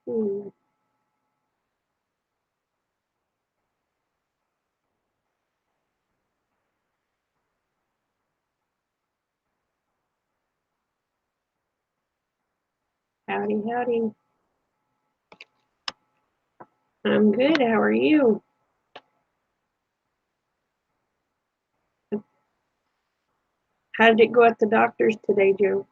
Hmm. Howdy, howdy. I'm good. How are you? How did it go at the doctor's today, Joe?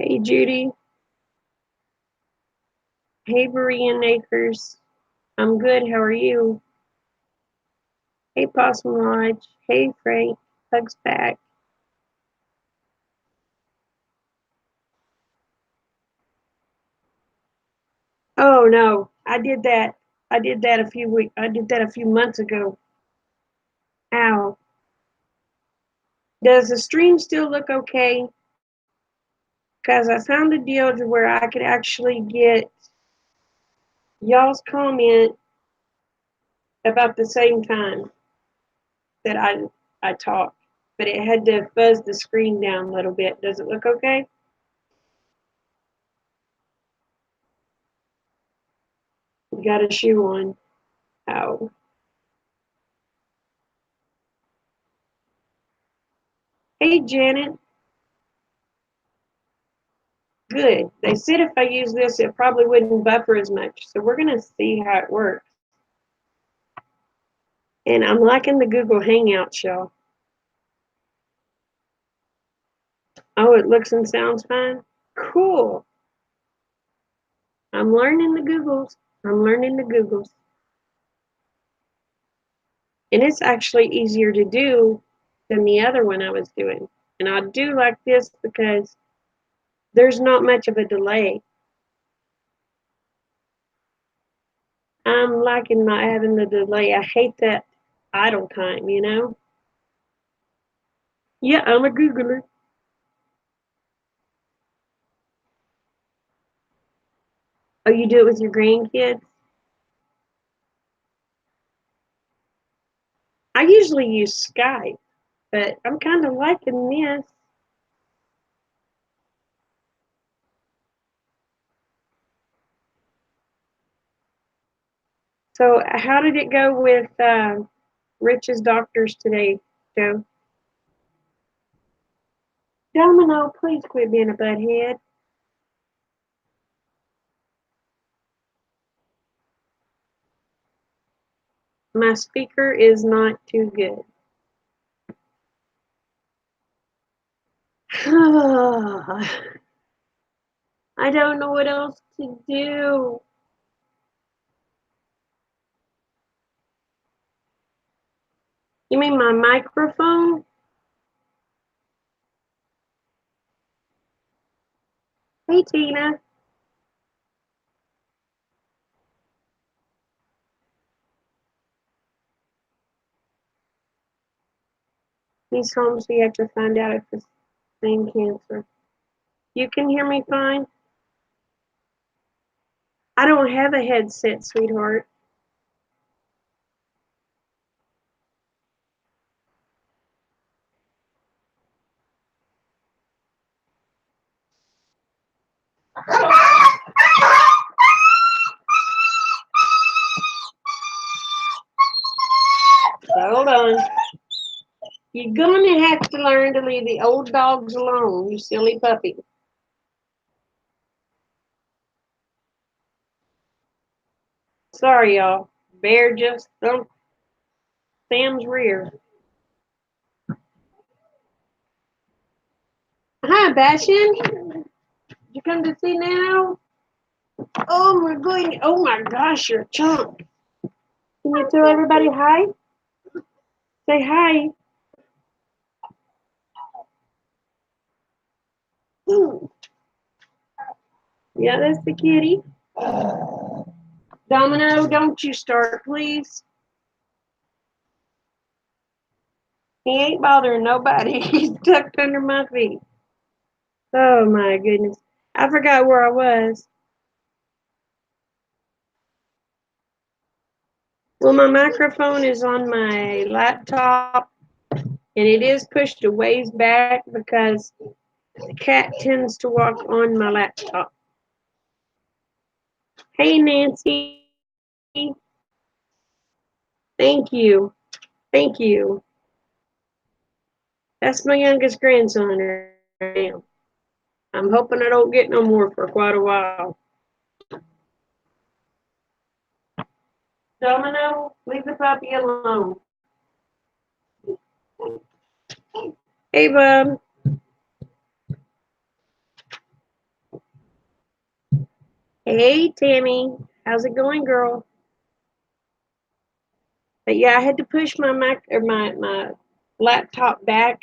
Hey, Judy. Hey, Brian Acres. I'm good. How are you? Hey, Possum Lodge. Hey, Frank. Hugs back. Oh no, I did that. I did that a few months ago. Ow. Does the stream still look okay? Because I found a deal to where I could actually get y'all's comment about the same time that I talk, but it had to fuzz the screen down a little bit. Does it look okay? You got a shoe on. Ow. Hey, Janet. Good. They said if I use this, it probably wouldn't buffer as much. So we're going to see how it works. And I'm liking the Google Hangouts, y'all. Oh, it looks and sounds fine? Cool. I'm learning the Googles. I'm learning the Googles. And it's actually easier to do than the other one I was doing. And I do like this because there's not much of a delay. I'm liking not having the delay. I hate that idle time, you know? Yeah, I'm a Googler. Oh, you do it with your grandkids? I usually use Skype, but I'm kind of liking this. So, how did it go with Rich's doctors today, Joe? Domino, please quit being a butthead. My speaker is not too good. I don't know what else to do. You mean my microphone? Hey, Tina. These homes we have to find out if it's the same cancer. You can hear me fine? I don't have a headset, sweetheart. Hold on. You're gonna have to learn to leave the old dogs alone, you silly puppy. Sorry, y'all. Bear just thumped Sam's rear. Hi, Bastion. Did you come to see now? Oh, we're going. Oh my gosh, you're a chunk. Can you tell everybody hi? Say hi. Ooh. Yeah, that's the kitty. Domino, don't you start, please. He ain't bothering nobody. He's tucked under my feet. Oh my goodness. I forgot where I was. Well, my microphone is on my laptop And it is pushed a ways back because the cat tends to walk on my laptop. Hey, Nancy. Thank you. Thank you. That's my youngest grandson right now. I'm hoping I don't get no more for quite a while. Domino, leave the puppy alone. Hey, bub. Hey, Tammy. How's it going, girl? But yeah, I had to push my my laptop back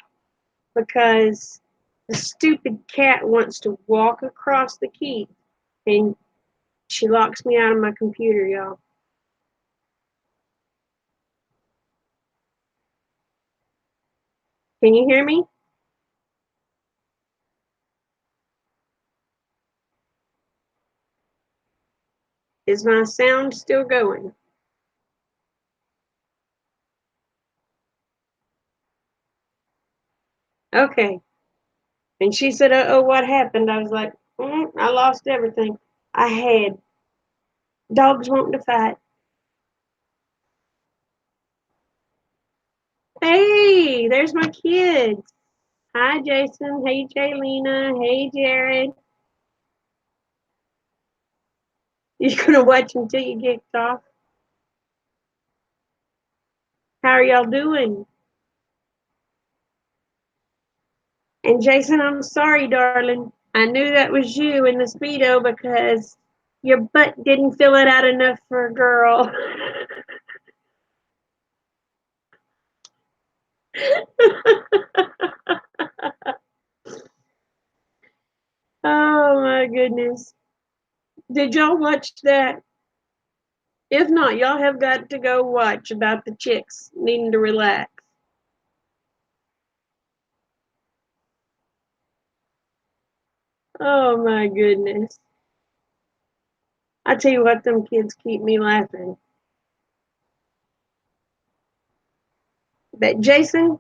because the stupid cat wants to walk across the key and she locks me out of my computer, y'all. Can you hear me? Is my sound still going? Okay. And she said, oh, what happened? I was like, I lost everything. I had dogs wanting to fight. Hey, there's my kids. Hi, Jason. Hey, Jaylena. Hey, Jared. You gonna watch until you get off? How are y'all doing? And Jason, I'm sorry, darling. I knew that was you in the Speedo because your butt didn't fill it out enough for a girl. Oh my goodness. Did y'all watch that? If not, y'all have got to go watch about the chicks needing to relax. Oh my goodness. I tell you what, them kids keep me laughing. But Jason,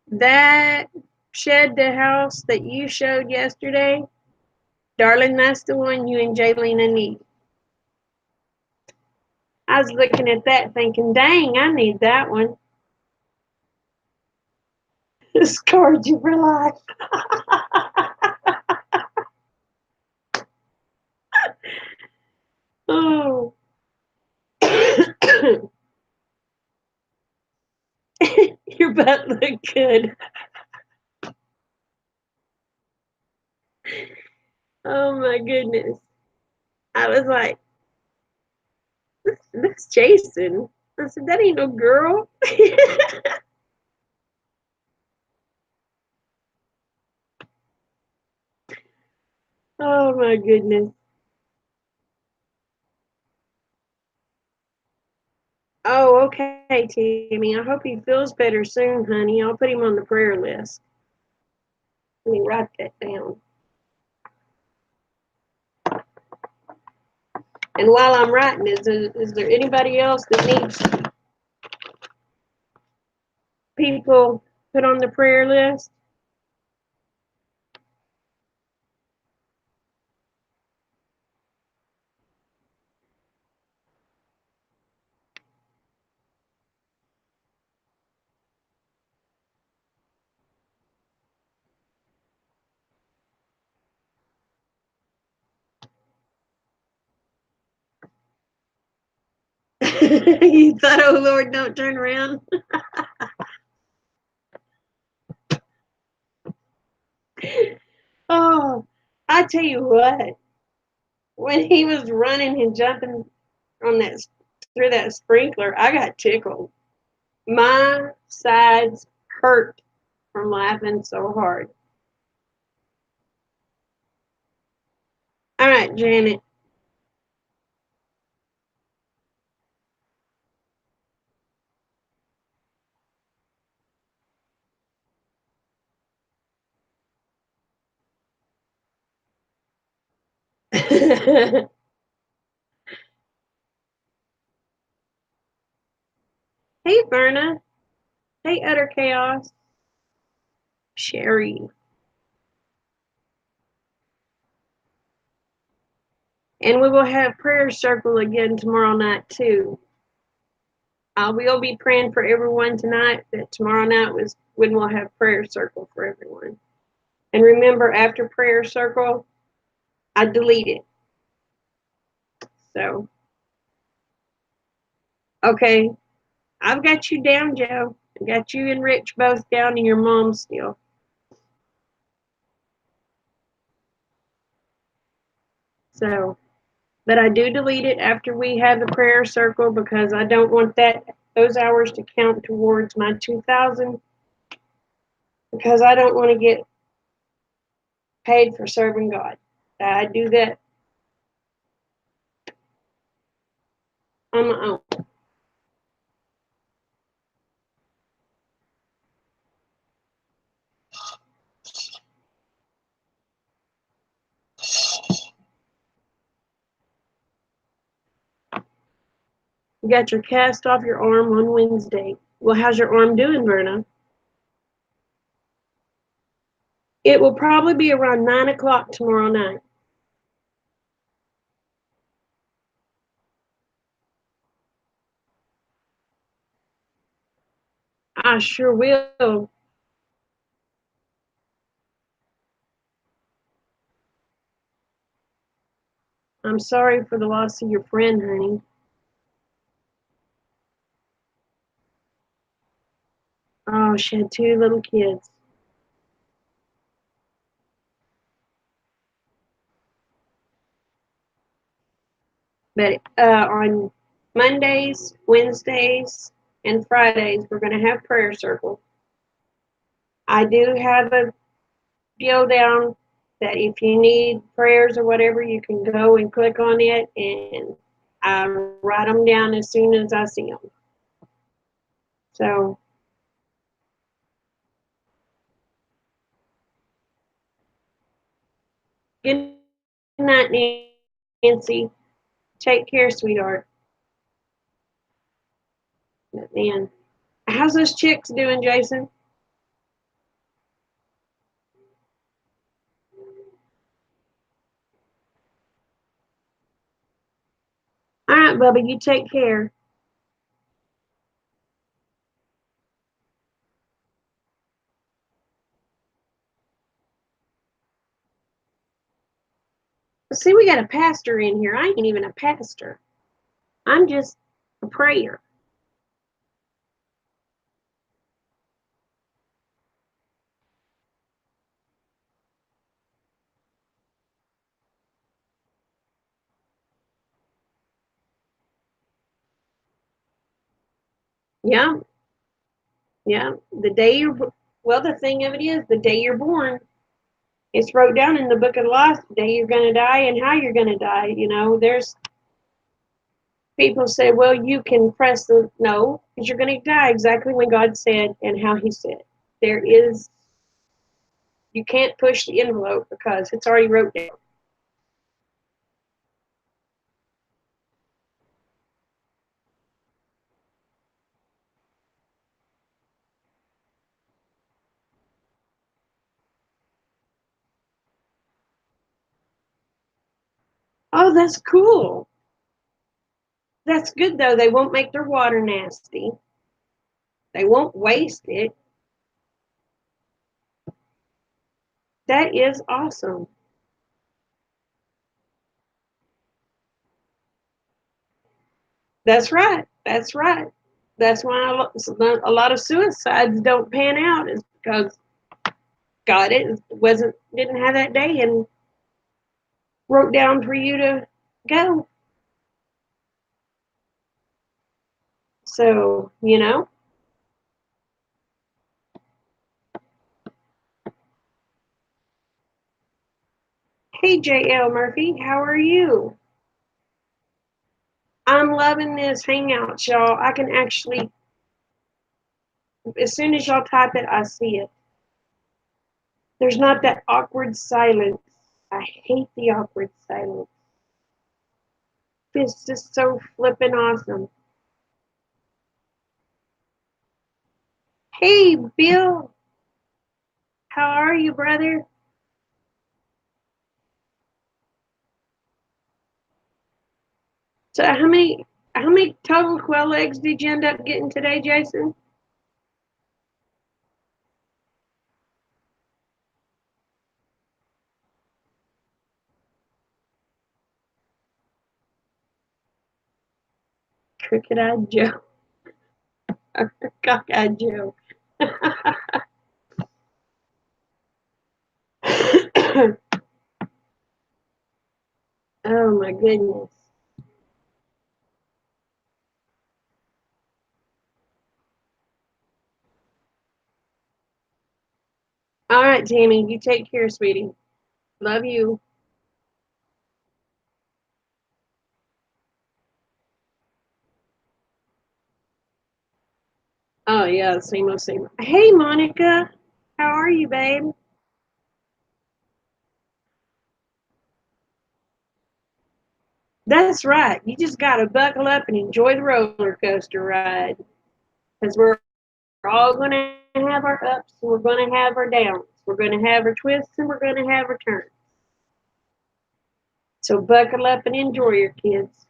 that shed the house that you showed yesterday, darling, that's the one you and Jaylena need. I was looking at that thinking, dang, I need that one. Scarred you for life. Oh. Your butt looked good. Oh my goodness. I was like, that's Jason. I said, that ain't no girl. Oh my goodness. Oh, okay, Tammy. I hope he feels better soon, honey. I'll put him on the prayer list. Let me write that down. And while I'm writing, is there anybody else that needs people put on the prayer list? You thought, oh Lord, don't turn around. Oh, I tell you what, when he was running and jumping on that through that sprinkler, I got tickled. My sides hurt from laughing so hard. All right, Janet. Hey, Verna. Hey, Utter Chaos. Sherry. And we will have prayer circle again tomorrow night too. I will be praying for everyone tonight, but tomorrow night was when we'll have prayer circle for everyone. And remember, after prayer circle, I delete it. So, okay, I've got you down, Joe. I got you and Rich both down, and your mom still. So, but I do delete it after we have the prayer circle because I don't want those hours to count towards my 2,000 because I don't want to get paid for serving God. I do that on my own. You got your cast off your arm on Wednesday. Well, how's your arm doing, Verna? It will probably be around 9 o'clock tomorrow night. I sure will. I'm sorry for the loss of your friend, honey. Oh, she had two little kids. But on Mondays, Wednesdays, and Fridays, we're going to have prayer circle. I do have a deal down that if you need prayers or whatever, you can go and click on it, and I write them down as soon as I see them. So, good night, Nancy. Take care, sweetheart. But man, how's those chicks doing, Jason? All right, Bubba, you take care. See, we got a pastor in here. I ain't even a pastor. I'm just a prayer. Yeah, yeah. The day you're, well, the thing of it is, the day you're born, it's wrote down in the book of life, the day you're going to die and how you're going to die. You know, there's people say, well, you can press the, no, because you're going to die exactly when God said and how he said. There is, you can't push the envelope because it's already wrote down. Oh, that's cool. That's good though. They won't make their water nasty. They won't waste it. That is awesome. That's right. That's right. That's why a lot of suicides don't pan out is because God it wasn't didn't have that day and wrote down for you to go. So, you know, hey JL Murphy, how are you? I'm loving this hangout, y'all. I can actually, as soon as y'all type it, I see it. There's not that awkward silence. I hate the awkward silence. It's just so flippin' awesome. Hey, Bill. How are you, brother? So how many total quail eggs did you end up getting today, Jason? Crooked-eyed Joe. Cockeyed Joe. Oh my goodness. All right, Tammy, you take care, sweetie. Love you. Oh yeah, same old same. Hey, Monica, how are you, babe? That's right. You just gotta buckle up and enjoy the roller coaster ride, because we're all gonna have our ups and we're gonna have our downs. We're gonna have our twists and we're gonna have our turns. So buckle up and enjoy your kids.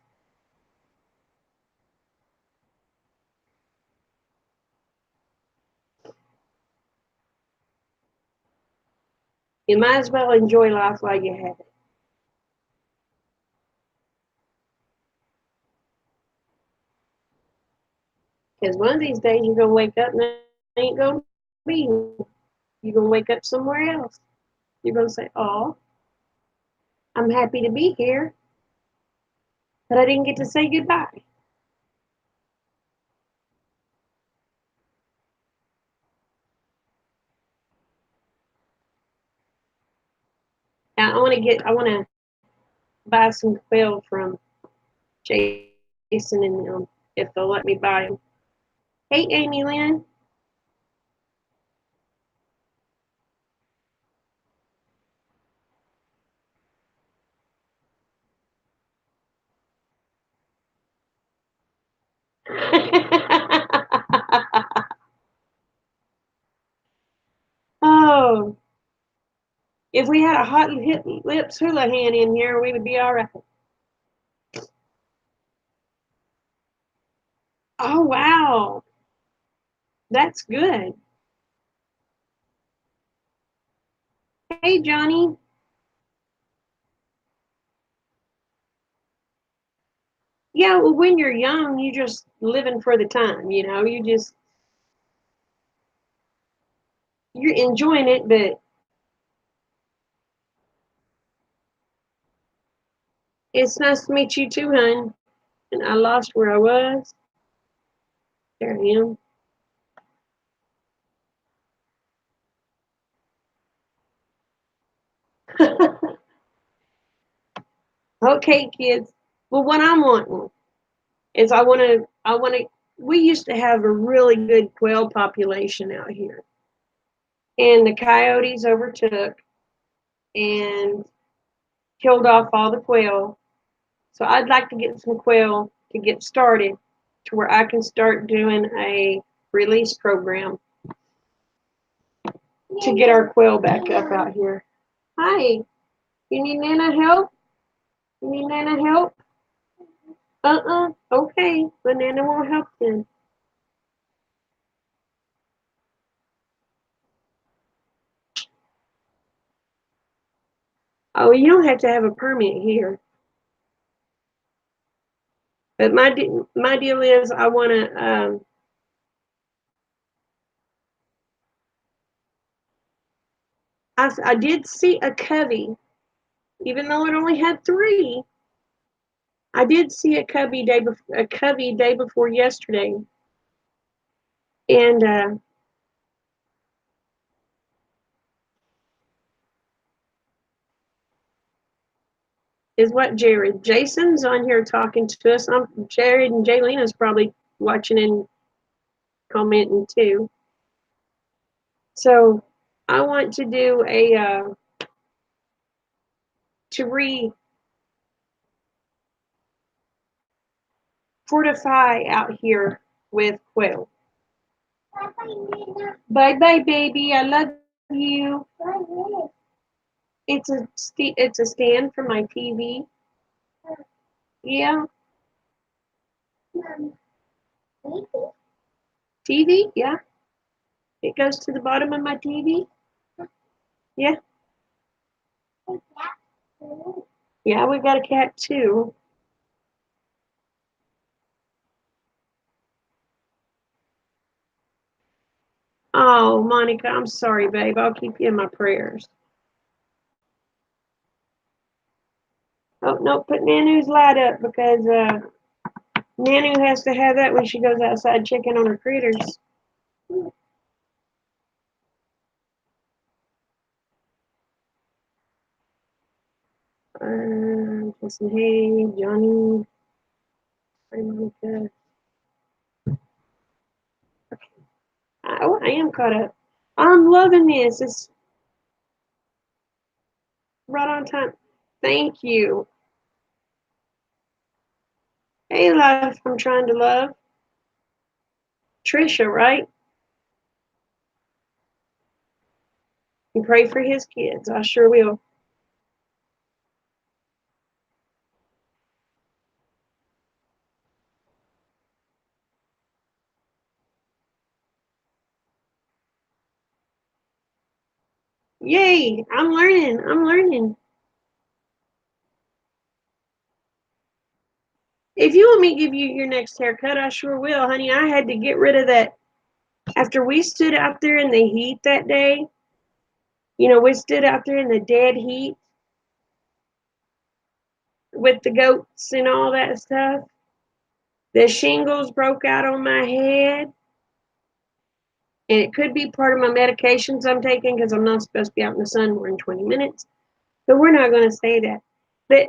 You might as well enjoy life while you have it. Because one of these days you're gonna wake up and it ain't gonna be. You're gonna wake up somewhere else. You're gonna say, "Oh, I'm happy to be here, but I didn't get to say goodbye." Now I want to buy some quail from Jason and them if they'll let me buy them. Hey, Amy Lynn. Oh, if we had a hot lips Houlihan in here, we would be all right. Oh, wow. That's good. Hey, Johnny. Yeah, well, when you're young, you just living for the time, you're enjoying it, but it's nice to meet you too, hon. And I lost where I was. There I am. Okay, kids. Well, what I'm wanting is we used to have a really good quail population out here. And the coyotes overtook and killed off all the quail. So I'd like to get some quail to get started to where I can start doing a release program to get our quail back up out here. Hi, you need Nana help? You need Nana help? Okay, but Nana won't help then. Oh, you don't have to have a permit here. But my deal is I want to. I did see a covey, even though it only had three. I did see a covey day before yesterday, and is what Jared Jason's on here talking to us. Jared and Jaylena's probably watching and commenting too. So I want to do a to re fortify out here with quail. Bye bye, baby. I love you. It's a stand for my TV. Yeah, TV. Yeah, it goes to the bottom of my TV. Yeah, yeah, we got a cat too. Oh, Monica, I'm sorry, babe. I'll keep you in my prayers. Oh no, put Nanu's light up because Nanu has to have that when she goes outside checking on her critters. Jason, hey, Johnny, hi, Monica. Oh, I am caught up. I'm loving this. It's right on time. Thank you. Hey, life, I'm trying to love. Trisha, right? You pray for his kids. I sure will. Yay, I'm learning. I'm learning. If you want me to give you your next haircut, I sure will, honey. I had to get rid of that. After we stood out there in the heat that day, we stood out there in the dead heat with the goats and all that stuff. The shingles broke out on my head, and it could be part of my medications I'm taking because I'm not supposed to be out in the sun more than 20 minutes. But we're not going to say that. But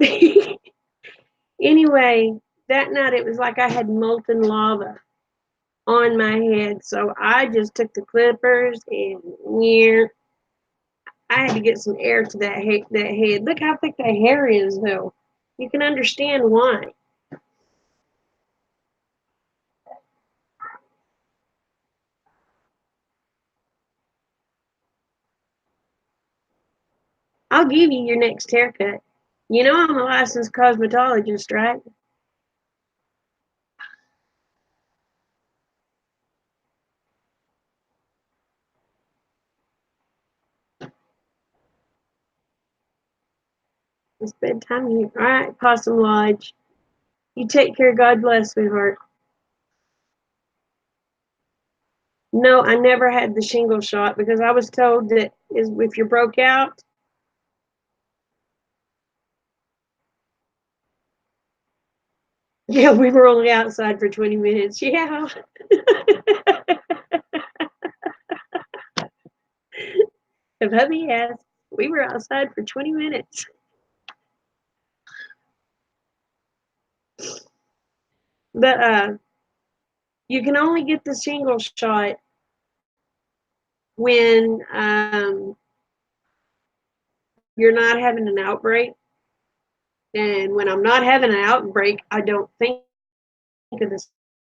anyway, that night it was like I had molten lava on my head. So I just took the clippers and I had to get some air to that head. Look how thick that hair is, though. You can understand why. I'll give you your next haircut. You know I'm a licensed cosmetologist, right? It's bedtime here. All right, Possum Lodge. You take care. God bless, sweetheart. No, I never had the shingle shot because I was told that if you broke out, yeah, we were only outside for 20 minutes. Yeah. If hubby asked, we were outside for 20 minutes. But you can only get the shingle shot when you're not having an outbreak. And when I'm not having an outbreak, I don't think of the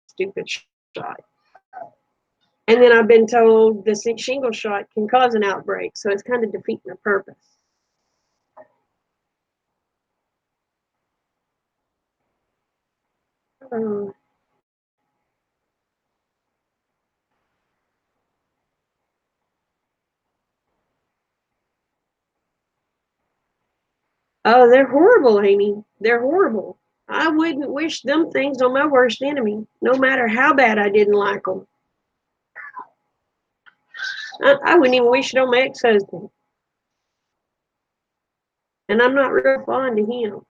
stupid shot. And then I've been told the shingle shot can cause an outbreak, so it's kind of defeating the purpose. Um, oh, they're horrible, Amy. They're horrible. I wouldn't wish them things on my worst enemy, no matter how bad I didn't like them. I wouldn't even wish it on my ex-husband. And I'm not real fond of him.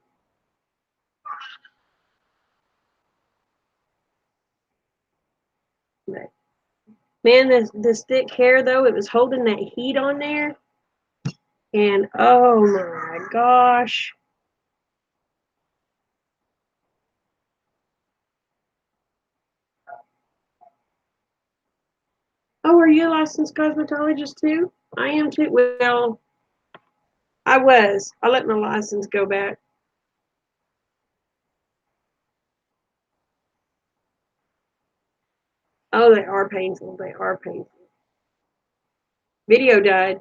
But man, this thick hair though, it was holding that heat on there. And oh my gosh. Oh, are you a licensed cosmetologist too? I am too. Well, I was. I let my license go back. Oh, they are painful. They are painful. Video died.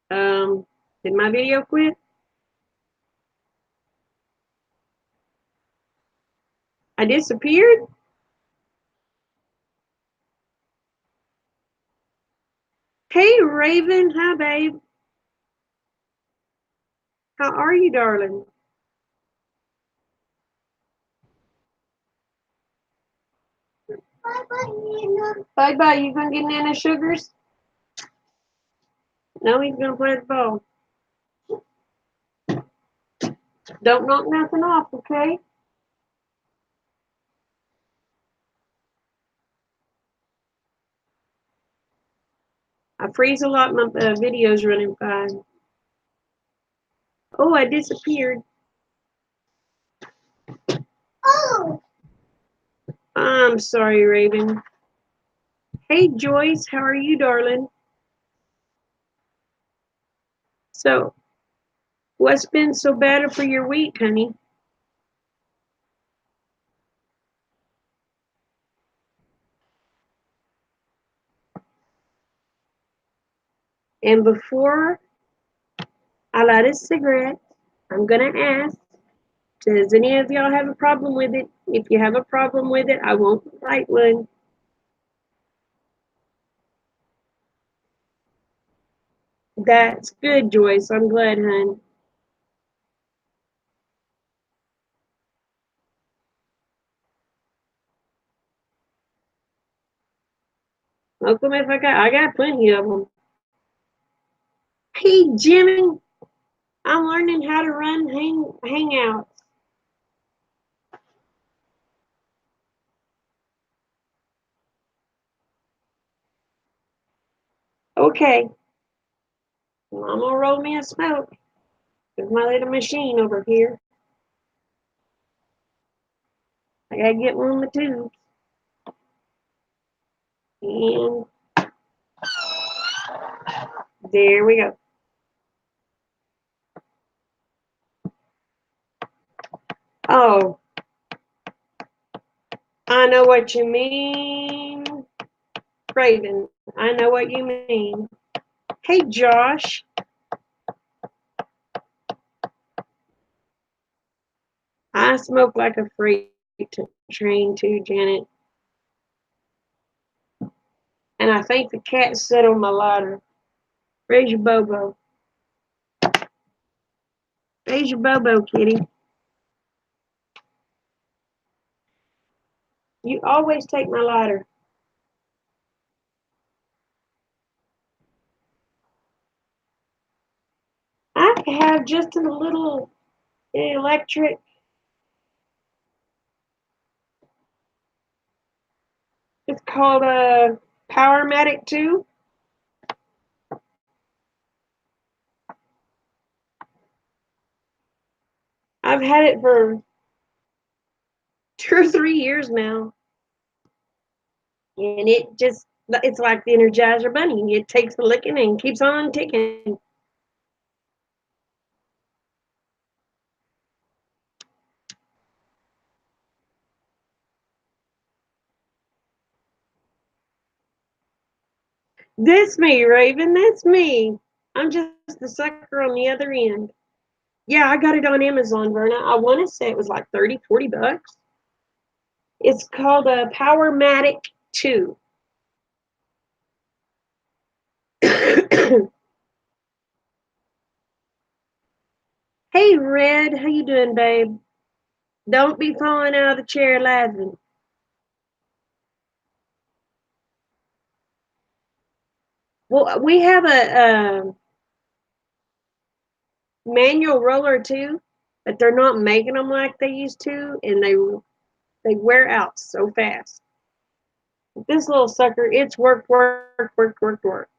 Did my video quit? I disappeared? Hey, Raven. Hi, babe. How are you, darling? Bye-bye. You gonna get Nana sugars? No, he's gonna play the ball. Don't knock nothing off, okay? I freeze a lot. My video's running fine. Oh, I disappeared. Oh. I'm sorry, Raven. Hey, Joyce. How are you, darling? So, what's been so bad for your week, honey? And before I light a cigarette, I'm gonna ask, does any of y'all have a problem with it? If you have a problem with it, I won't light one. That's good, Joyce. I'm glad, hon. Smoke them if I got plenty of them. Hey, Jimmy, I'm learning how to run hangouts. Okay, well, I'm gonna roll me a smoke. There's my little machine over here. I gotta get one of the tubes. And there we go. Oh, I know what you mean, Raven. I know what you mean. Hey, Josh. I smoke like a freight train too, Janet. And I think the cat sat on my lighter. Raise your bobo. Raise your bobo, kitty. You always take my lighter. I have just a little electric. It's called a Powermatic 2. I've had it for 2 or 3 years now. And it's like the Energizer Bunny. It takes the licking and keeps on ticking. That's me, Raven. That's me. I'm just the sucker on the other end. Yeah, I got it on Amazon, Verna. I want to say it was like 30, 40 bucks. It's called a Powermatic 2. Hey, Red. How you doing, babe? Don't be falling out of the chair laughing. Well, we have a manual roller too, but they're not making them like they used to, and they wear out so fast. This little sucker, it's work, work, work, work, work.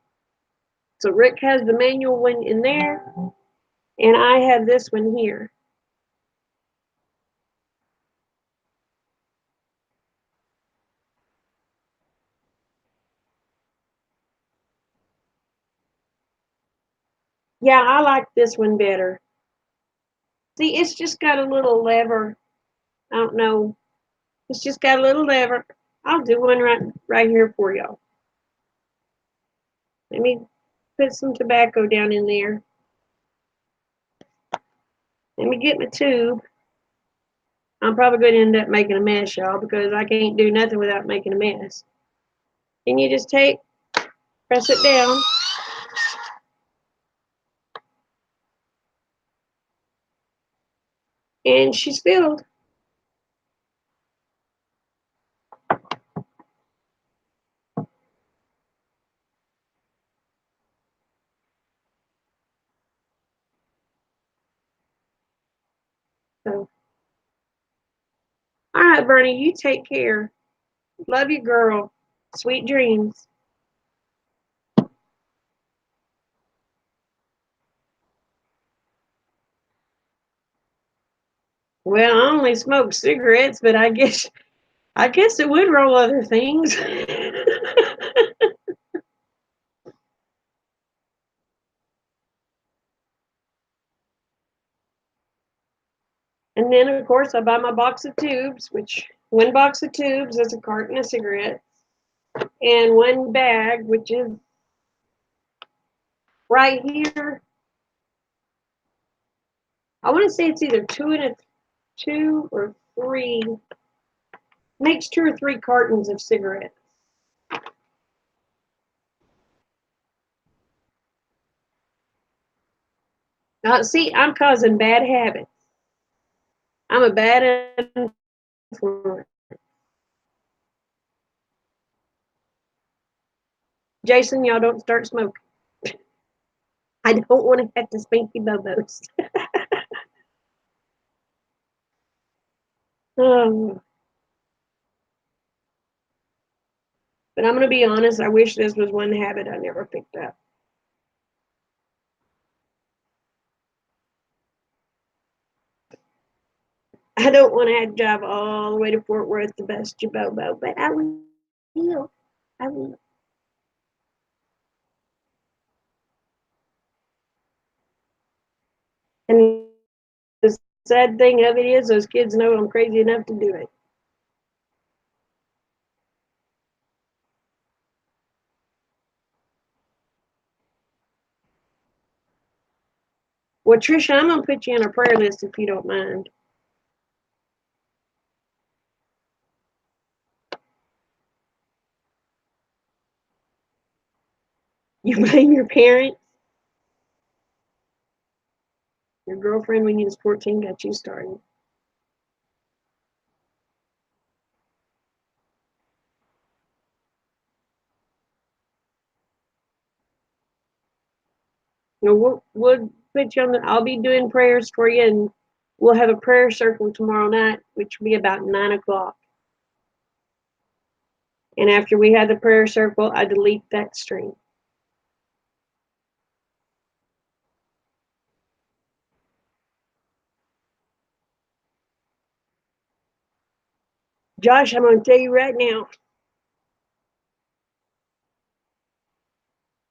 So Rick has the manual one in there, and I have this one here. Yeah, I like this one better. See, it's just got a little lever. I don't know. It's just got a little lever. I'll do one right here for y'all. Let me put some tobacco down in there. Let me get my tube. I'm probably going to end up making a mess, y'all, because I can't do nothing without making a mess. And you just press it down. And she's filled. So, all right, Bernie, you take care. Love you, girl. Sweet dreams. Well, I only smoke cigarettes, but I guess it would roll other things. And then, of course, I buy my box of tubes, which one box of tubes is a carton of cigarettes, and one bag, which is right here. I want to say it's either two or three. Makes 2 or 3 cartons of cigarettes. Now, see, I'm causing bad habits. I'm a bad influence. Jason, y'all don't start smoking. I don't want to have to spanky bobos. um, but I'm going to be honest, I wish this was one habit I never picked up. I don't want to have to drive all the way to Fort Worth to bust your bobo, but I will. I will. And the sad thing of it is, those kids know I'm crazy enough to do it. Well, Trisha, I'm going to put you on a prayer list if you don't mind. You blame your parents. Your girlfriend, when you was 14, got you started. You know, we'll put you on the. I'll be doing prayers for you, and we'll have a prayer circle tomorrow night, which will be about 9 o'clock. And after we have the prayer circle, I delete that stream. Josh, I'm going to tell you right now,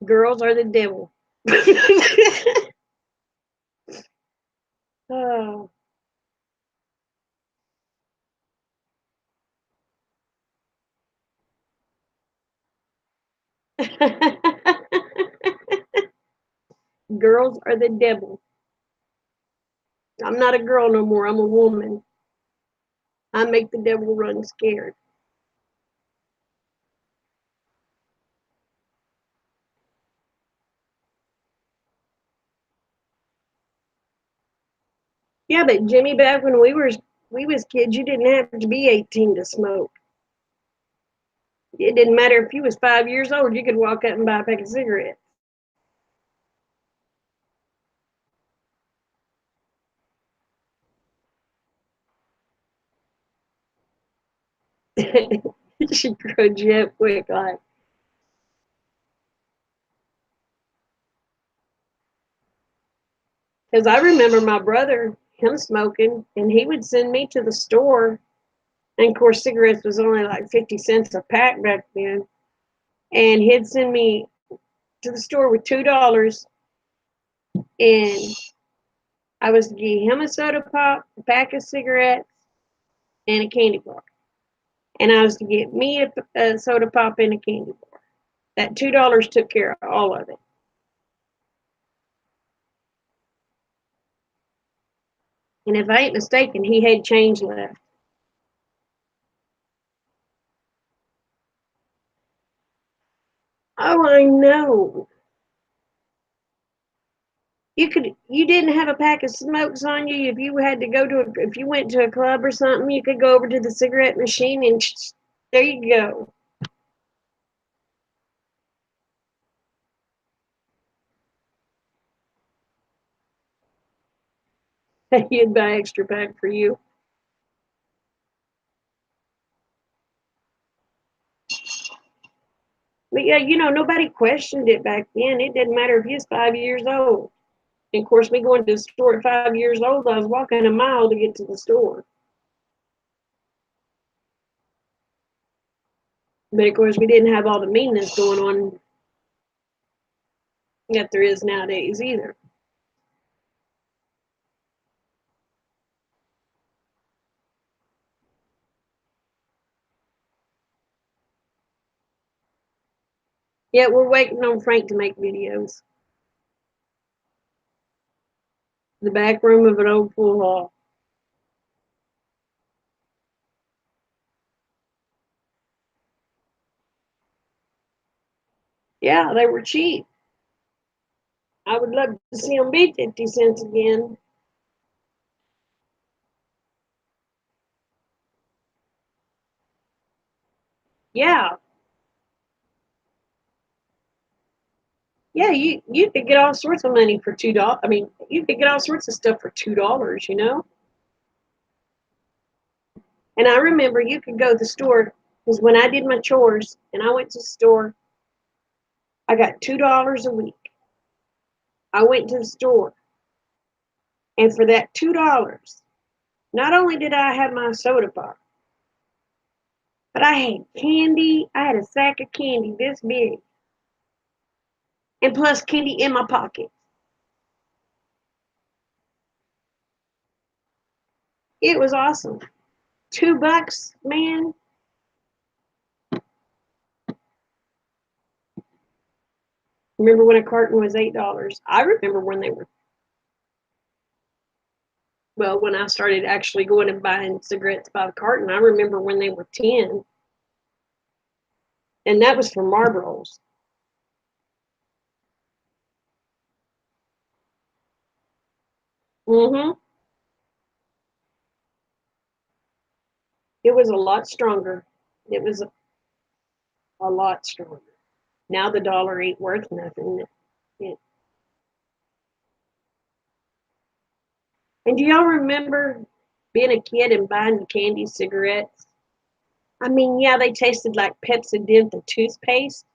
girls are the devil. Oh. Girls are the devil. I'm not a girl no more. I'm a woman. I make the devil run scared. Yeah, but Jimmy, back when we was kids, you didn't have to be 18 to smoke. It didn't matter if you was 5 years old. You could walk up and buy a pack of cigarettes. She growed you up quick, like. Because I remember my brother, him smoking, and he would send me to the store. And of course, cigarettes was only like 50 cents a pack back then. And he'd send me to the store with $2, and I was to give him a soda pop, a pack of cigarettes, and a candy bar. And I was to get me a soda pop and a candy bar. That $2 took care of all of it. And if I ain't mistaken, he had change left. Oh, I know. You didn't have a pack of smokes on you. If you had to go to if you went to a club or something, you could go over to the cigarette machine and there you go. You'd buy extra pack for you. But yeah, nobody questioned it back then. It didn't matter if you was 5 years old. And of course, me going to the store at 5 years old, I was walking a mile to get to the store. But of course, we didn't have all the meanness going on that there is nowadays either. Yet we're waiting on Frank to make videos. The back room of an old pool hall. Yeah, they were cheap. I would love to see them be 50 cents again. Yeah, yeah, you could get all sorts of money for $2. I mean, you could get all sorts of stuff for $2. And I remember you could go to the store because when I did my chores and I went to the store, I got $2 a week. I went to the store, and for that $2, not only did I have my soda pop, but I had candy. I had a sack of candy this big, and plus candy in my pocket. It was awesome. $2, man. Remember when a carton was $8? I remember when they were, well, when I started actually going and buying cigarettes by the carton, I remember when they were 10, and that was for Marlboros. Mm-hmm. It was a lot stronger. It was a lot stronger. Now the dollar ain't worth nothing. It, and do y'all remember being a kid and buying the candy cigarettes? I mean, yeah, they tasted like Pepsi did the toothpaste.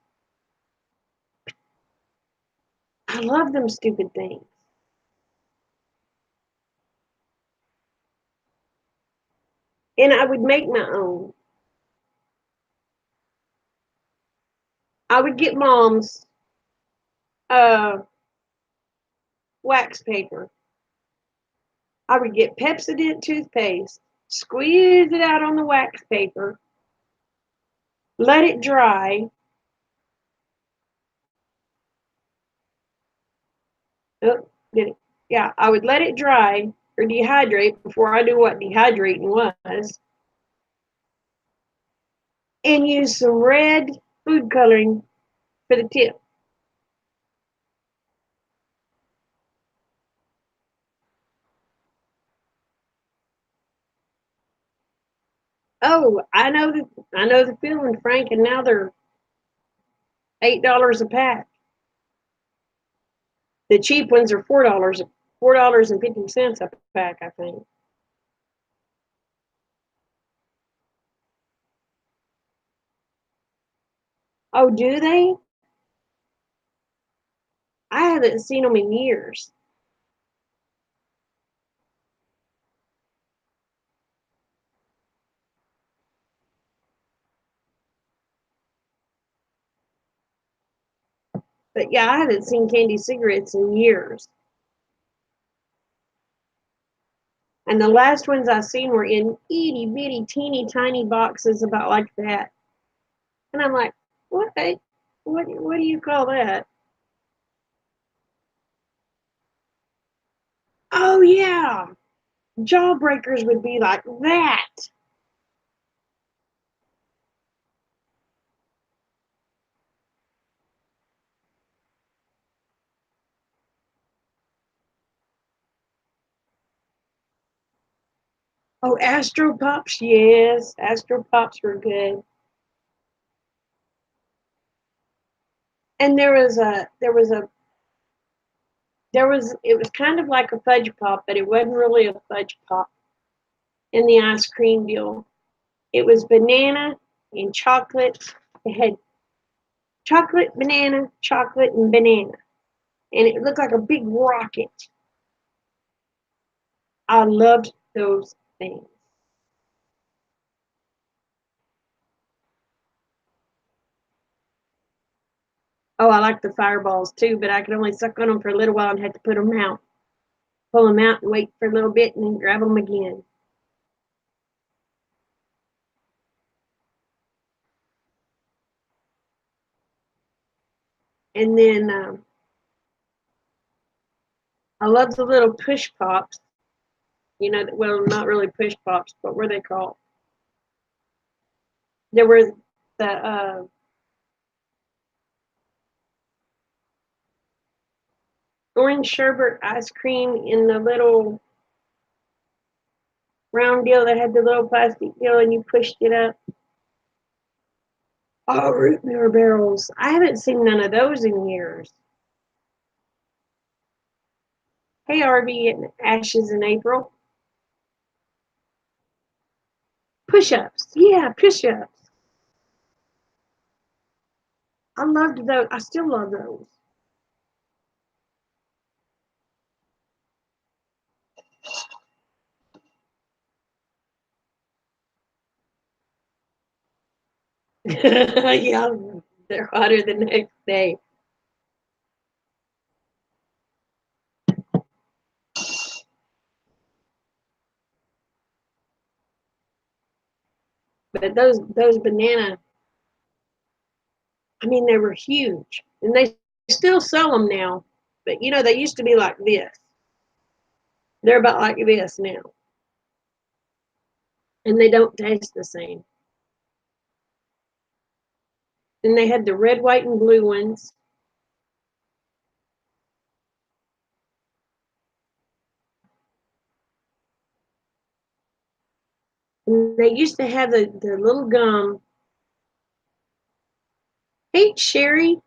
I love them stupid things. And I would make my own. I would get mom's uh, wax paper. I would get Pepsodent toothpaste, squeeze it out on the wax paper, let it dry. Oh, did it? Yeah, I would let it dry or dehydrate before I knew what dehydrating was, and use some red food coloring for the tip. Oh, I know the feeling, Frank, and now they're $8 a pack. The cheap ones are $4.50 a pack, I think. Oh, do they? I haven't seen them in years. But yeah, I haven't seen candy cigarettes in years. And the last ones I seen were in itty bitty teeny tiny boxes about like that. And I'm like, what? What do you call that? Oh yeah, Jawbreakers would be like that. Oh, Astro Pops, yes, Astro Pops were good. And it was kind of like a fudge pop, but it wasn't really a fudge pop in the ice cream deal. It was banana and chocolate. It had chocolate, and banana. And it looked like a big rocket. I loved those things. Oh, I like the fireballs too, but I could only suck on them for a little while and had to put them out. Pull them out and wait for a little bit and then grab them again. And then I love the little push pops. Well, not really push pops, but what were they called? There were the orange sherbet ice cream in the little round deal that had the little plastic deal and you pushed it up. Oh, root beer barrels. I haven't seen none of those in years. Hey, Arby and Ashes in April. Push ups. Yeah, push ups. I loved those. I still love those. Yeah, they're hotter the next day. But those banana, I mean, they were huge, and they still sell them now. But they used to be like this. They're about like this now, and they don't taste the same. And they had the red, white, and blue ones. And they used to have the little gum. Hey, Sherry,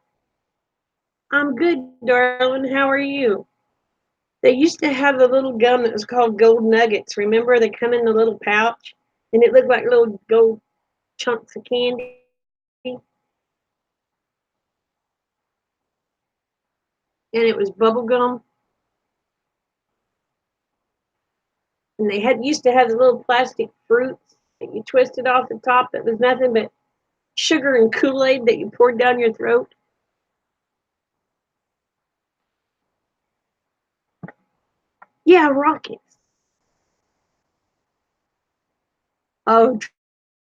I'm good, darling. How are you? They used to have the little gum that was called gold nuggets. Remember, they come in the little pouch, and it looked like little gold chunks of candy. And it was bubble gum. And they had used to have the little plastic fruits that you twisted off the top that was nothing but sugar and Kool-Aid that you poured down your throat. Yeah, rockets. Oh,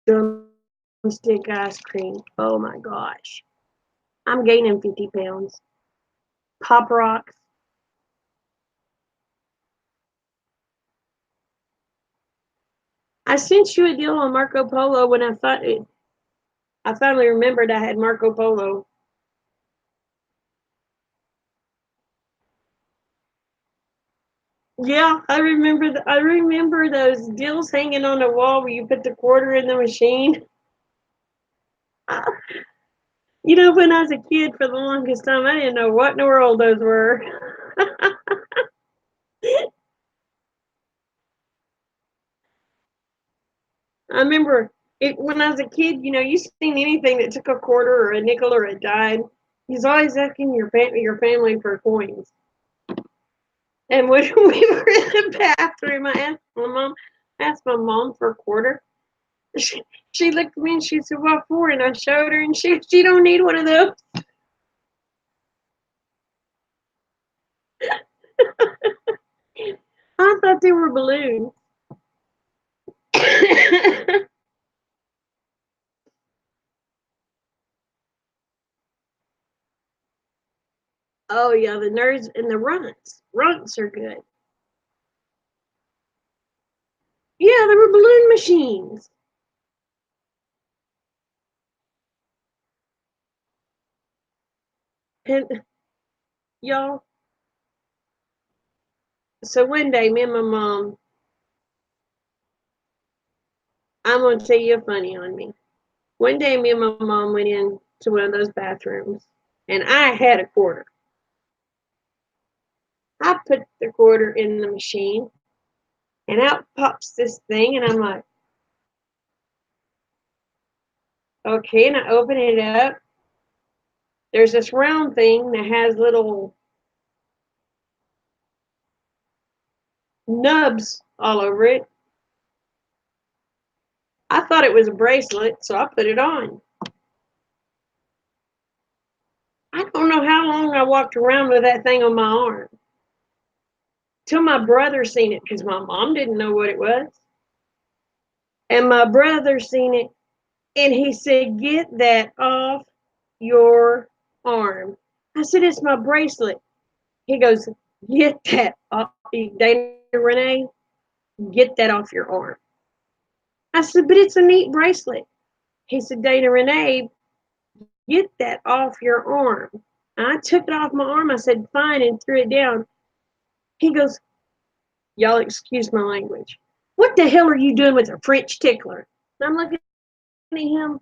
drumstick ice cream. Oh my gosh. I'm gaining 50 pounds. Pop rocks. I sent you a deal on Marco Polo when I finally remembered I had Marco Polo. Yeah, I remember those deals hanging on the wall where you put the quarter in the machine. When I was a kid, for the longest time, I didn't know what in the world those were. I remember it when I was a kid. You seen anything that took a quarter or a nickel or a dime, he's always asking your family for coins. And when we were in the bathroom, asked my mom for a quarter. She looked at me and she said, "What for?" And I showed her, and she don't need one of those. I thought they were balloons. Oh yeah, the nerds and the runts. Runts are good. Yeah, there were balloon machines. And y'all, so one day, me and my mom, I'm going to tell you a funny on me. One day, me and my mom went in to one of those bathrooms, and I had a quarter. I put the quarter in the machine, and out pops this thing, and I'm like, okay, and I open it up. There's this round thing that has little nubs all over it. I thought it was a bracelet, so I put it on. I don't know how long I walked around with that thing on my arm till my brother seen it because my mom didn't know what it was. And my brother seen it and he said, "Get that off your arm." I said, "It's my bracelet." He goes, "Get that off, Dana Renee, get that off your arm." I said, "But it's a neat bracelet." He said, "Dana Renee, get that off your arm." And I took it off my arm. I said, "Fine," and threw it down. He goes, "Y'all excuse my language. What the hell are you doing with a French tickler?" And I'm looking at him,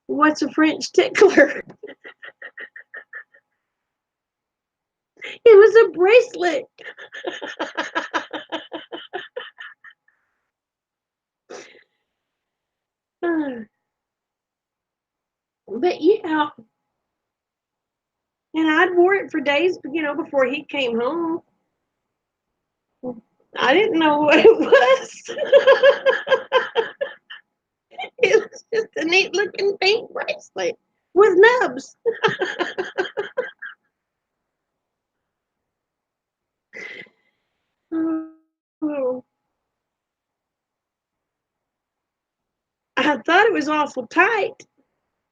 "What's a French tickler?" It was a bracelet. But yeah, and I'd wore it for days, before he came home. I didn't know what it was. It was just a neat looking pink bracelet with nubs. Oh, I thought it was awful tight,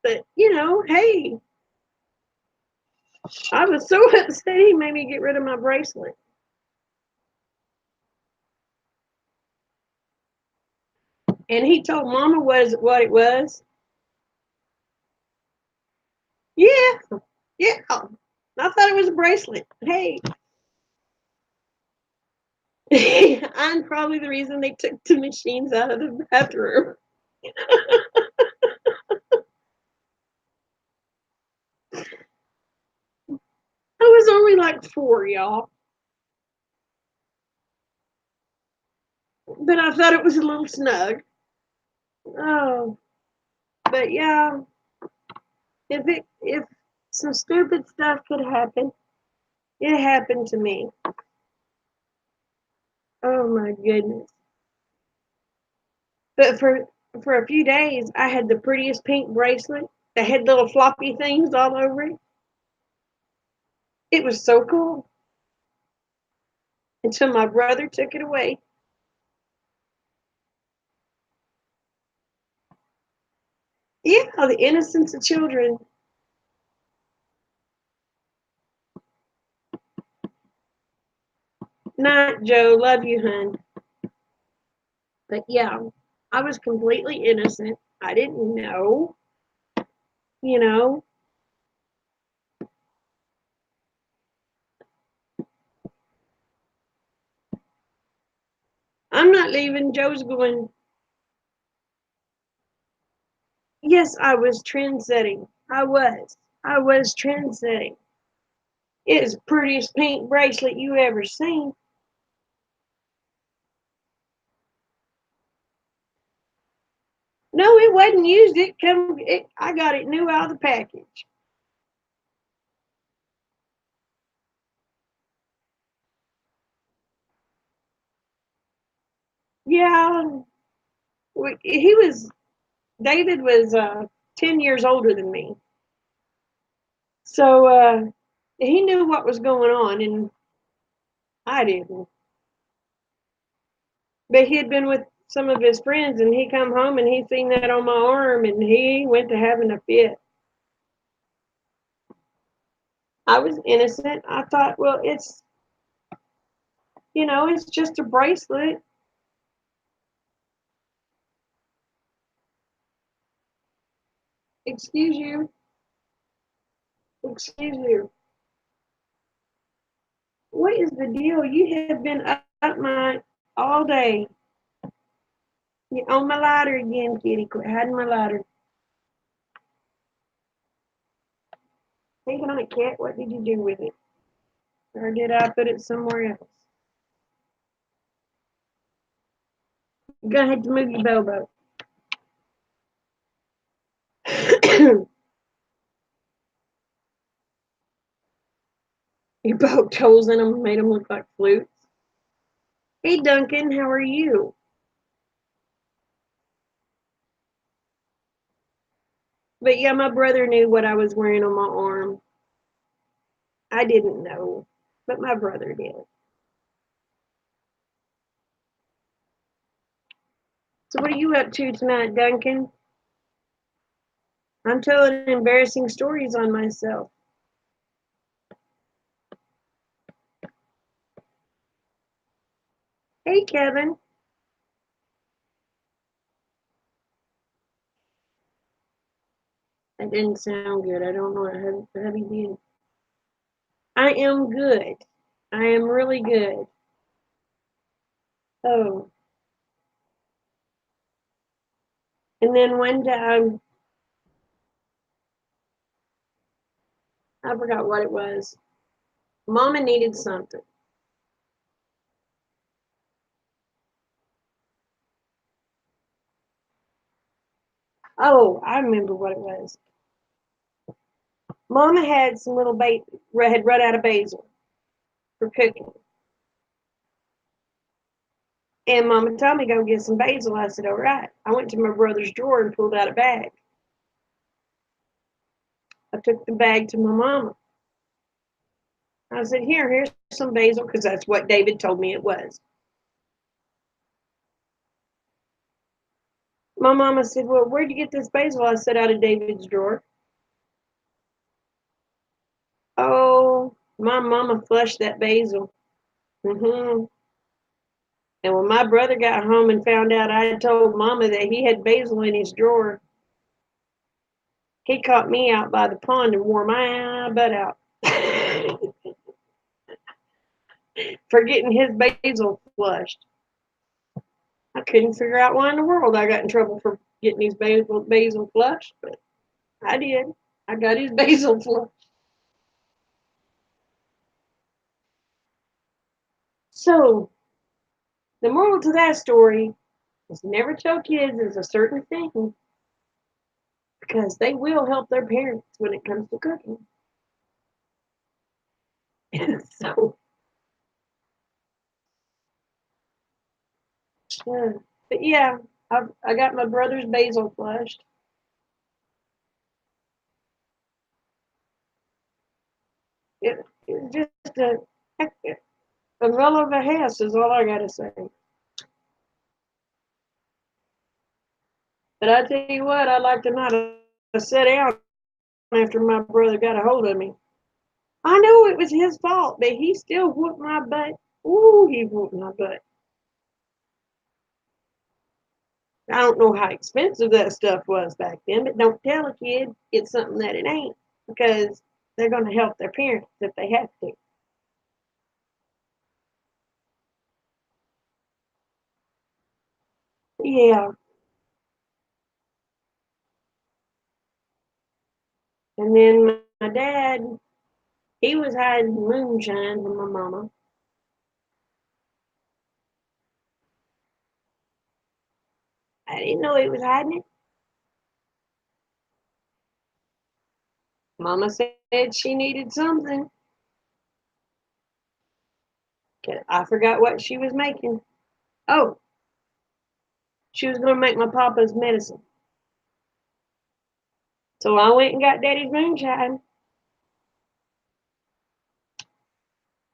but hey, I was so upset he made me get rid of my bracelet. And he told Mama what it was. Yeah, yeah. I thought it was a bracelet. Hey, I'm probably the reason they took the machines out of the bathroom. I was only like 4, y'all, but I thought it was a little snug. Oh, but yeah, if some stupid stuff could happen, it happened to me. Oh my goodness! But for a few days, I had the prettiest pink bracelet that had little floppy things all over it. It was so cool until my brother took it away. Yeah, the innocence of children. Not Joe, love you, hun. But yeah, I was completely innocent. I didn't know, you know. I'm not leaving. Joe's going. Yes, I was trendsetting. I was trendsetting. It is the prettiest pink bracelet you ever seen. No, it wasn't used. I got it new out of the package. Yeah, he was. David was 10 years older than me, so he knew what was going on, and I didn't. But he had been with some of his friends, and he come home and he seen that on my arm, and he went to having a fit. I was innocent. I thought, well, it's just a bracelet. Excuse you. Excuse you. What is the deal? You have been up my all day. You're on my ladder again, kitty. Quit hiding my ladder. Take it on it, cat. What did you do with it? Or did I put it somewhere else? You're gonna have to move your bobo. You poked holes in them and made them look like flutes. Hey, Duncan, how are you? But yeah, my brother knew what I was wearing on my arm. I didn't know, but my brother did. So what are you up to tonight, Duncan? I'm telling embarrassing stories on myself. Hey, Kevin. That didn't sound good. I don't know what heavy did. I am good. I am really good. Oh, and then one time, I forgot what it was. Mama needed something. Oh, I remember what it was. Mama had some little had run out of basil for cooking. And Mama told me go get some basil. I said, all right. I went to my brother's drawer and pulled out a bag. I took the bag to my mama. I said, here's some basil, because that's what David told me it was. My mama said, well, where'd you get this basil? I said, out of David's drawer. Oh, my mama flushed that basil. Mm-hmm. And when my brother got home and found out I had told Mama that he had basil in his drawer, he caught me out by the pond and wore my butt out for getting his basil flushed. I couldn't figure out why in the world I got in trouble for getting his basil flushed, but I did. I got his basil flushed. So the moral to that story is never tell kids there's a certain thing, because they will help their parents when it comes to cooking. So, yeah. But yeah, I got my brother's basil flushed. It's just a roll of a house is all I gotta say. But I tell you what, I like to not sit down after my brother got a hold of me. I know it was his fault, but he still whooped my butt. Ooh, he whooped my butt. I don't know how expensive that stuff was back then, but don't tell a kid it's something that it ain't, because they're going to help their parents if they have to. Yeah. And then my dad, he was hiding moonshine from my mama. I didn't know he was hiding it. Mama said she needed something. I forgot what she was making. Oh, she was going to make my papa's medicine. So I went and got Daddy's moonshine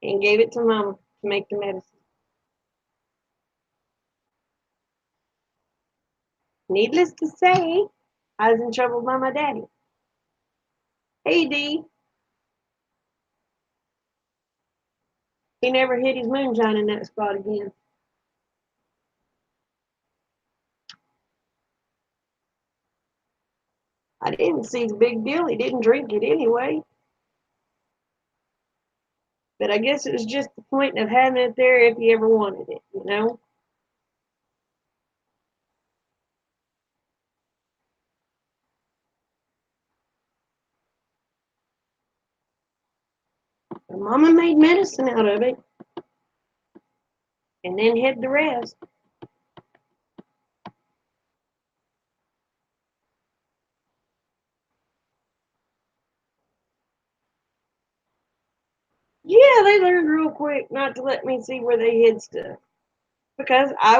and gave it to Mama to make the medicine. Needless to say, I was in trouble by my daddy. Hey, D. He never hid his moonshine in that spot again. I didn't see the big deal. He didn't drink it anyway. But I guess it was just the point of having it there if you ever wanted it, you know? And Mama made medicine out of it and then hid the rest. Yeah, they learned real quick not to let me see where they hid stuff because I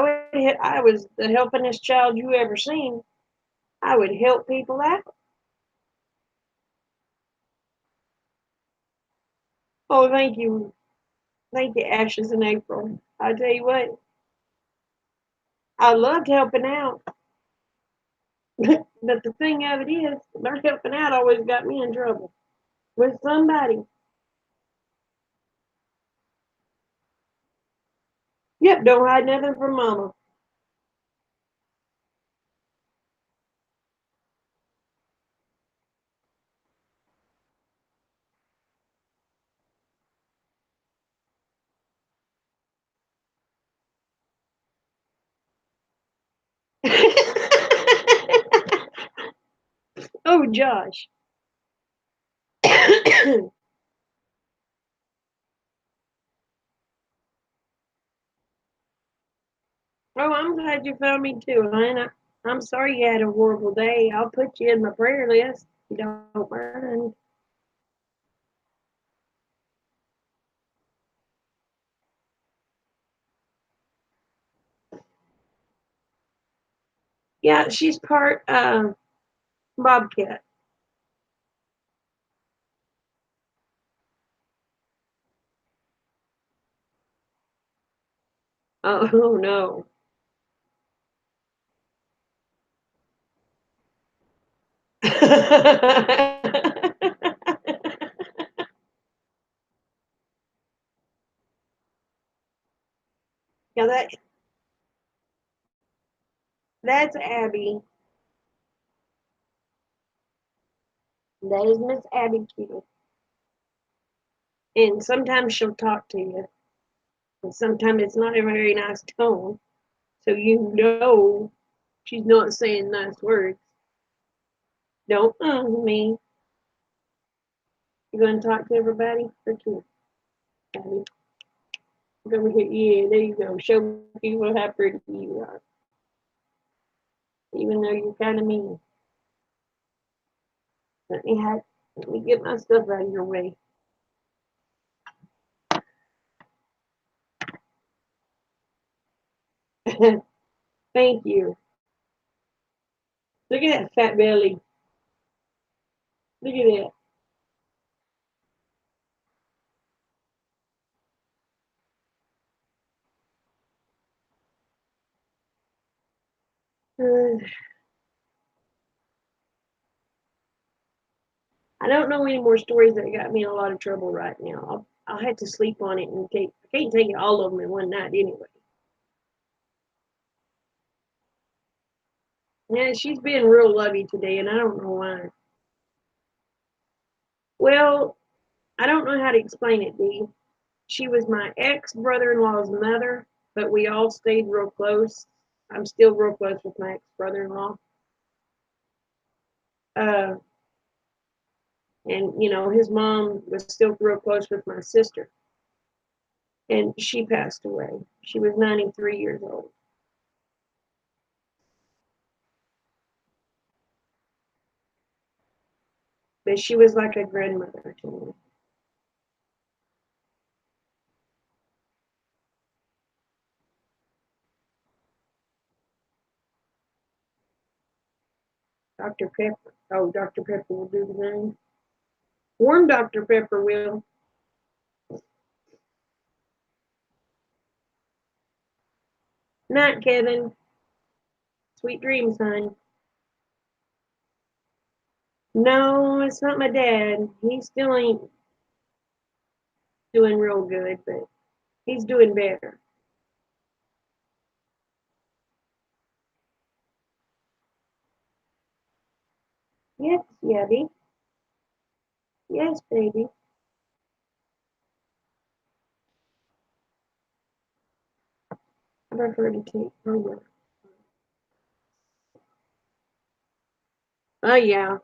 was the helpingest child you ever seen. I would help people out. Oh, thank you, Ashes and April. I tell you what, I loved helping out, but the thing of it is, their helping out always got me in trouble with somebody. Yep, don't hide nothing from Mama. Oh, Josh. Oh, I'm glad you found me too, hon. I'm sorry you had a horrible day. I'll put you in my prayer list if you don't mind. Yeah, she's part bobcat. Oh, oh no. Yeah, that's Abby. That is Miss Abby Q. And sometimes she'll talk to you. And sometimes it's not a very nice tone. So you know she's not saying nice words. Don't me. You gonna talk to everybody? Okay, Abby. Go over here. Yeah, there you go. Show people how pretty you are. Even though you're kind of mean. Let me get my stuff out of your way. Thank you. Look at that fat belly. Look at that. I don't know any more stories that got me in a lot of trouble right now. I'll have to sleep on it and take. I can't take all of them in one night anyway. Yeah, she's being real lovey today, and I don't know why. Well, I don't know how to explain it, Dee. She was my ex brother in law's mother, but we all stayed real close. I'm still real close with my ex brother in law. Uh, and, you know, his mom was still real close with my sister, and she passed away. She was 93 years old, but she was like a grandmother to me. Dr. Pepper. Oh, Dr. Pepper will do the thing. Warm Dr. Pepper will. Night, Kevin. Sweet dreams, hon. No, it's not my dad. He still ain't doing real good, but he's doing better. Yes, Yabby. Yes, baby. I prefer to take over. Oh yeah.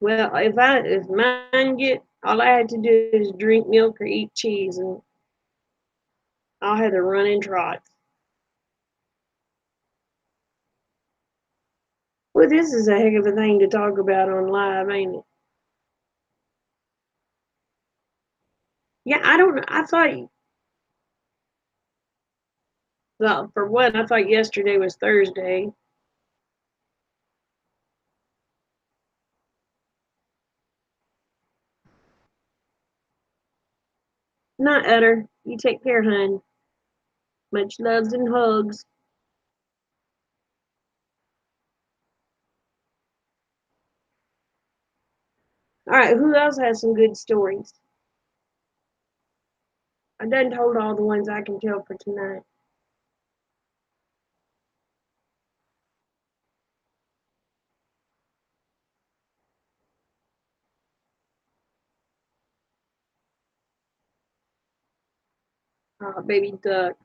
Well, if mine get, all I had to do is drink milk or eat cheese, and I'll have to run and trot. Well, this is a heck of a thing to talk about on live, ain't it? Yeah, I don't know. I thought, well, for one, I thought yesterday was Thursday. Not utter. You take care, hun. Much loves and hugs. All right, who else has some good stories? I done told all the ones I can tell for tonight. Oh, baby ducks.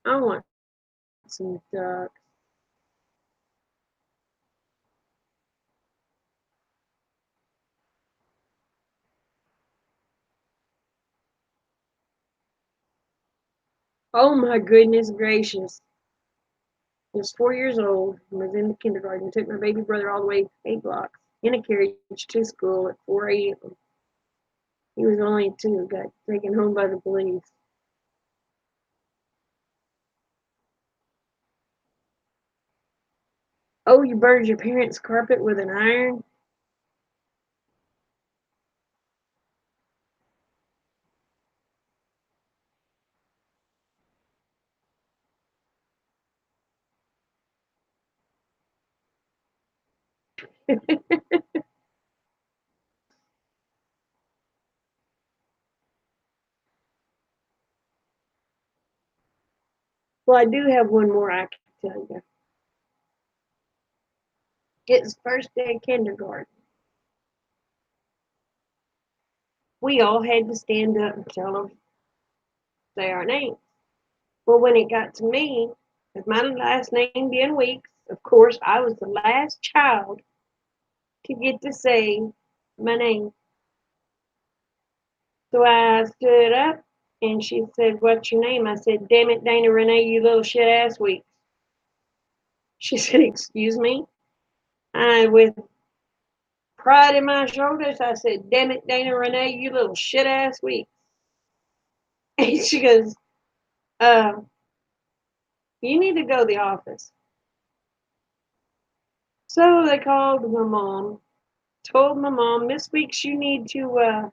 I want some ducks. Oh my goodness gracious. I was 4 years old and was in the kindergarten. Took my baby brother all the way 8 blocks in a carriage to school at 4 a.m. He was only two, got taken home by the police. Oh, you burned your parents' carpet with an iron? Well, I do have one more I can tell you. It's first day of kindergarten. We all had to stand up and tell them, say our names. Well, when it got to me, with my last name being Weeks, of course, I was the last child to get to say my name. So I stood up and she said, "What's your name?" I said, "Damn it, Dana Renee, you little shit ass Weeks." She said, "Excuse me?" I, with pride in my shoulders, I said, "Damn it, Dana Renee, you little shit ass Weeks." And she goes, uh, "You need to go to the office." So they called my mom, told my mom, "Miss Weeks, you need to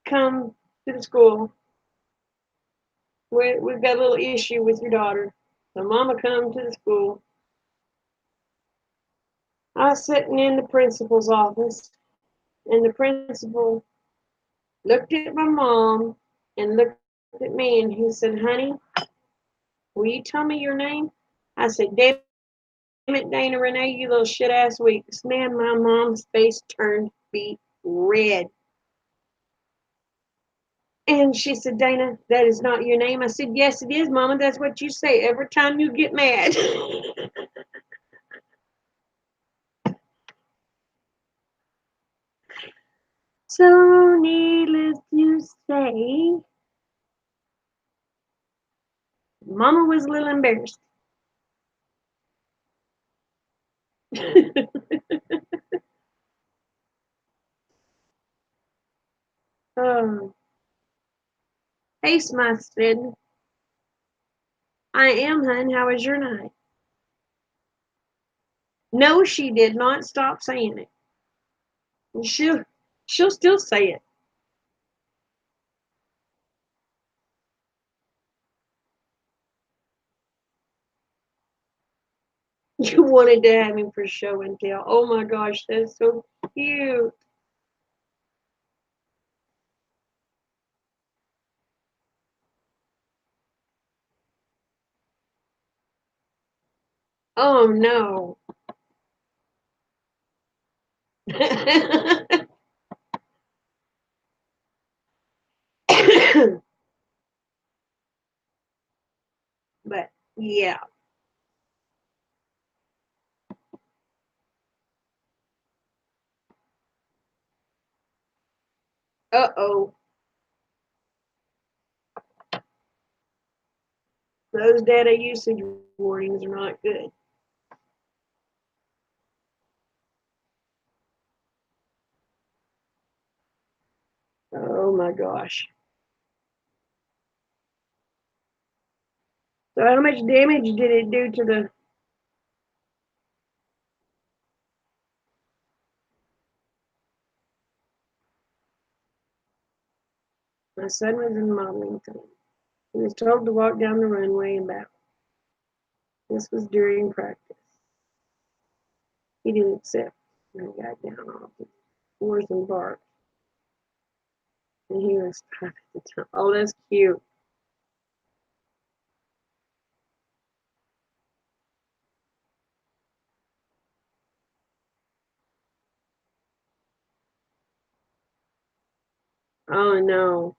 come to the school. We've got a little issue with your daughter." So mama come to the school. I was sitting in the principal's office, and the principal looked at my mom and looked at me, and he said, "Honey, will you tell me your name?" I said, "Damn it, Dana Renee, you little shit ass Weeks." Man, my mom's face turned beet red. And she said, "Dana, that is not your name." I said, "Yes, it is, Mama. That's what you say every time you get mad." So, needless to say, Mama was a little embarrassed. um, hey, Smith said, "I am, hun. How was your night?" No, she did not stop saying it. She'll, she'll still say it. You wanted to have him for show and tell. Oh my gosh, that's so cute. Oh no. But yeah. Uh-oh. Those data usage warnings are not good. Oh my gosh. So how much damage did it do to the... My son was in modeling time. He was told to walk down the runway and back. This was during practice. He didn't accept. And he got down off the horse and barked. And he was 5 at the time. Oh, that's cute. Oh no.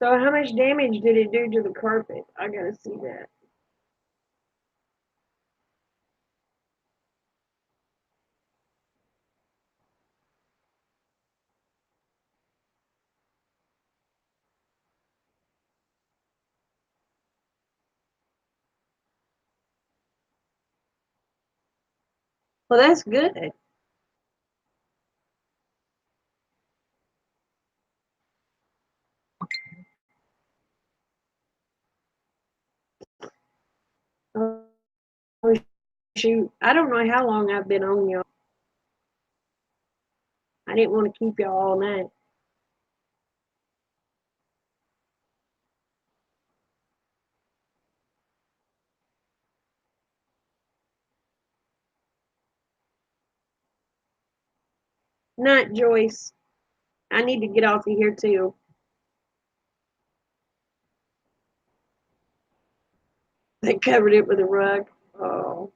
So how much damage did it do to the carpet? I gotta see that. Well, that's good. Oh shoot. I don't know how long I've been on y'all. I didn't want to keep y'all all night. Not Joyce. I need to get off of here too. They covered it with a rug. Oh,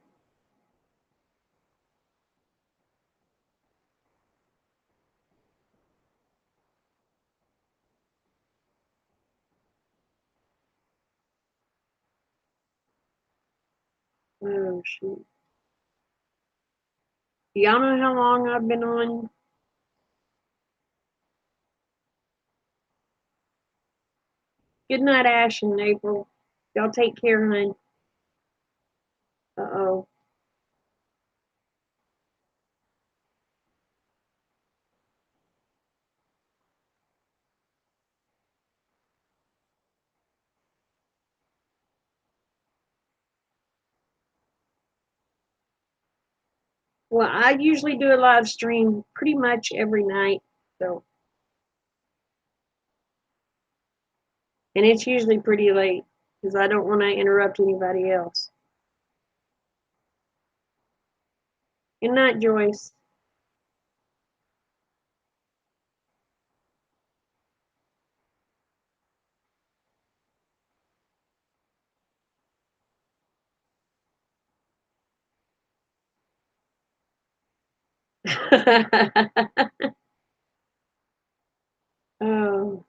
oh shoot. Y'all know how long I've been on? Good night, Ash and April. Y'all take care, hon. Uh-oh. Well, I usually do a live stream pretty much every night. So, and it's usually pretty late because I don't want to interrupt anybody else. Good night, Joyce. Oh,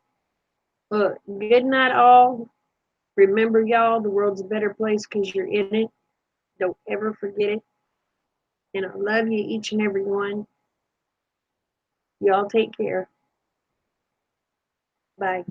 well, good night, all. Remember, y'all, the world's a better place because you're in it. Don't ever forget it. And I love you, each and every one. Y'all take care. Bye.